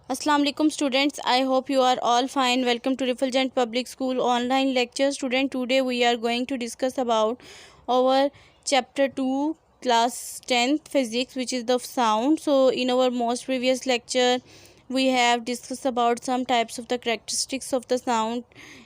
Assalamu alaikum students. I hope you are all fine. Welcome to Refulgent Public School online lecture. Student, today we are going to discuss about our chapter 2 class 10th physics, which is the sound. So in our most previous lecture we have discussed about some types of the characteristics of the sound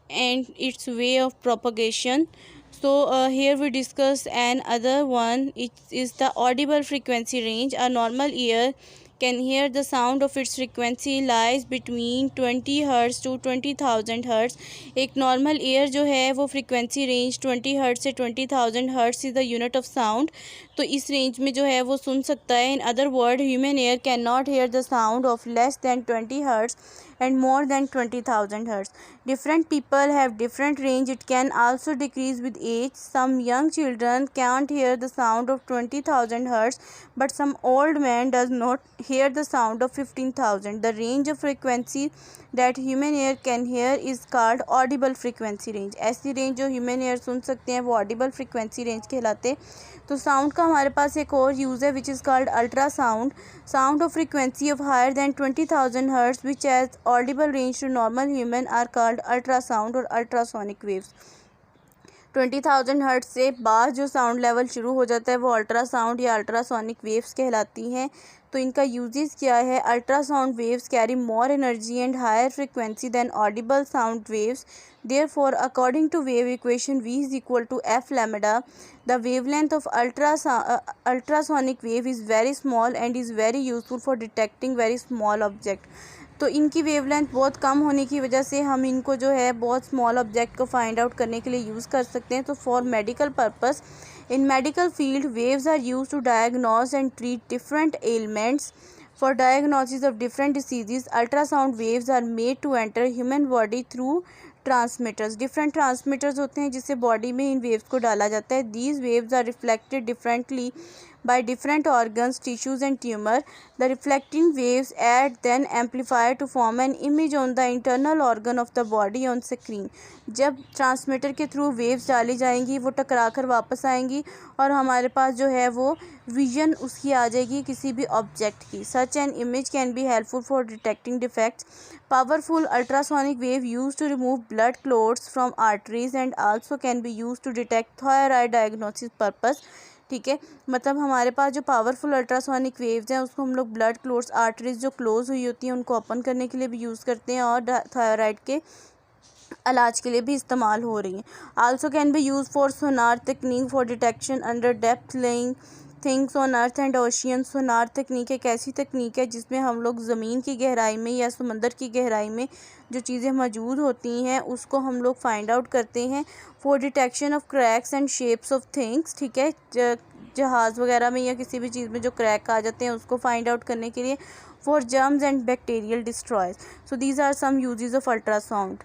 and its way of propagation. So here we discuss another one. It is the audible frequency range. A normal ear can hear the sound of its frequency lies between 20 hertz to 20,000 hertz. एक normal year जो है वो frequency range 20 hertz से 20,000 hertz is the unit of sound. तो इस range में जो है वो सुन सकता है. In other word, human ear can not here the sound of less than 20 hertz and more than 20,000 hertz. Different people have different range. It can also decrease with age. Some young children can't hear the sound of 20,000 hertz, but some old man does not hear the sound of 15,000. The range of frequency that human ear can hear is called audible frequency range. ऐसी range जो human ear सुन सकते हैं वो Audible frequency range कहलाते. तो sound का हमारे पास एक और यूज़ है which is called ultrasound. Sound of frequency of higher than 20,000 hertz which has audible range to normal human are called ultrasound और अल्ट्रासोनिक वेव्स. 20,000 हर्ट्ज़ से बाद जो साउंड लेवल शुरू हो जाता है वो अल्ट्रासाउंड या अल्ट्रासोनिक वेव्स कहलाती हैं. तो इनका यूजेस क्या है? Ultrasound waves carry more energy and higher frequency than audible sound waves. Therefore, according to wave equation, V is equal to F lambda. The wavelength of ultrasonic wave is very small and is very useful for detecting very small object. तो इनकी wavelength बहुत कम होने की वजह से हम इनको जो है बहुत स्मॉल ऑब्जेक्ट को फाइंड आउट करने के लिए यूज़ कर सकते हैं. तो for medical purpose, in medical field waves are use to diagnose and treat different elements. For diagnosis of different diseases, ultrasound waves are made to enter human body through transmitters. Different transmitters होते हैं जिससे body में इन waves को डाला जाता है. These waves are reflected differently by different organs, tissues and tumor. The reflecting waves are then amplified to form an image on the internal organ of the body on screen. जब transmitter के through waves डाली जाएंगी वो टकरा कर वापस आएंगी और हमारे पास जो है वो विजन उसकी आ जाएगी किसी भी ऑब्जेक्ट की. Such an image can be helpful for detecting defects. Powerful ultrasonic wave used to remove blood clots from arteries and also can be used to detect thyroid diagnosis purpose. ठीक है, मतलब हमारे पास जो पावरफुल अल्ट्रासोनिक वेव्स हैं उसको हम लोग blood clots, arteries जो क्लोज हुई होती हैं उनको ओपन करने के लिए भी यूज़ करते हैं और थायराइड के इलाज के लिए भी इस्तेमाल हो रही हैं. Also can be use for sonar तकनीक for detection under depth laying things on earth and ocean. Sonar तकनीक एक ऐसी तकनीक है जिसमें हम लोग ज़मीन की गहराई में या समंदर की गहराई में जो चीज़ें मौजूद होती हैं उसको हम लोग फाइंड आउट करते हैं. For detection of cracks and shapes of things, ठीक है, जहाज़ वगैरह में या किसी भी चीज़ में जो क्रैक आ जाते हैं उसको फाइंड आउट करने के लिए. For germs and bacterial destroys. So these are some uses of ultrasound.